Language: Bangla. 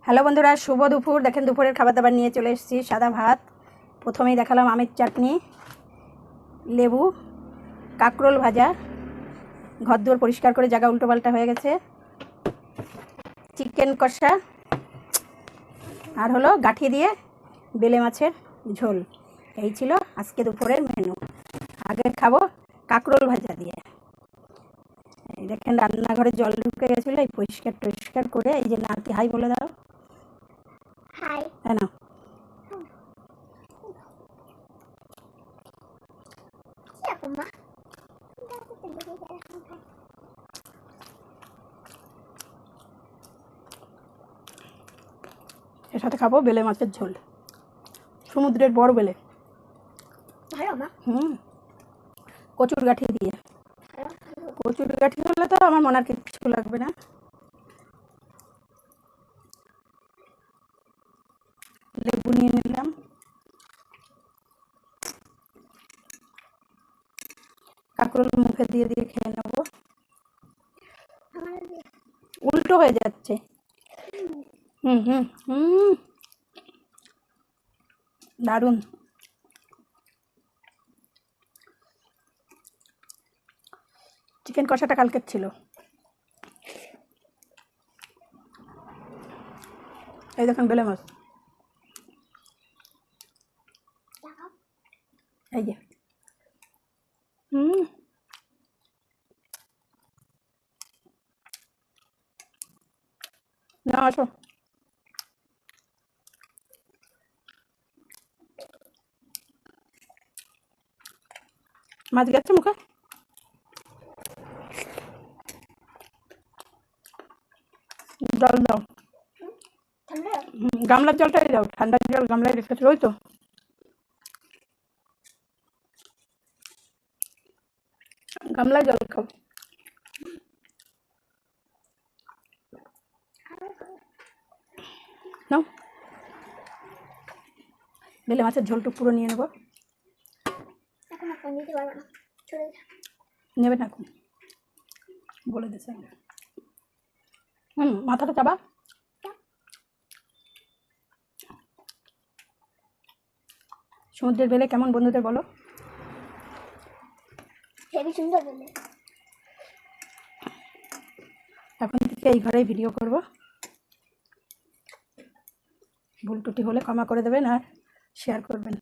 হ্যালো বন্ধুরা, শুভ দুপুর। দেখেন দুপুরের খাবার দাবার নিয়ে চলে এসেছি। সাদা ভাত, প্রথমেই দেখালাম আমের চাটনি, লেবু, কাঁকরোল ভাজা, ঘরদুয়ার পরিষ্কার করে জায়গা উল্টোপাল্টা হয়ে গেছে, চিকেন কষা, আর হলো গাঁঠি দিয়ে বেলে মাছের ঝোল। এই ছিল আজকে দুপুরের মেনু। আগে খাবো কাঁকরোল ভাজা দিয়ে। এই দেখেন রান্নাঘরে জল ঢুকে গেছিলো, এই পরিষ্কার করে, এই যে নাতি হাই বলে দাও। হাই। হ্যাঁ না, এর সাথে খাবো বেলে মাছের ঝোল, সমুদ্রের বড় বেলে। কচুর গাঁঠি দিয়ে। কচুর গাঁঠি হলে তো আমার মনে আর কিছু লাগবে না। লেবু নিয়ে নিলাম, কাঁকরোল মুখে দিয়ে দিয়ে খেয়ে নেবো। উল্টো হয়ে যাচ্ছে। দারুণ। চিকেন কষাটা কালকের ছিল। এই দেখুন বেলে মাছ, এই যে। না আসো, মাছ গেছে মুখে। জল দাও, গামলার জলটাই দাও। ঠান্ডার জল গামলায় রেখেছিল, ওই তো। গামলায় জল খাও। নাও, বেলে মাছের ঝোলটুক পুরো নিয়ে নেবো। নেবে না, বলে দিয়েছে। মাথাটা চাবা। সমুদ্রের বেলে কেমন বন্ধুদের বলো। হেবি সুন্দর বেলে। এখন থেকে এই ঘরেই ভিডিও করব। ভুল টুটি হলে ক্ষমা করে দেবেন আর শেয়ার করবেন।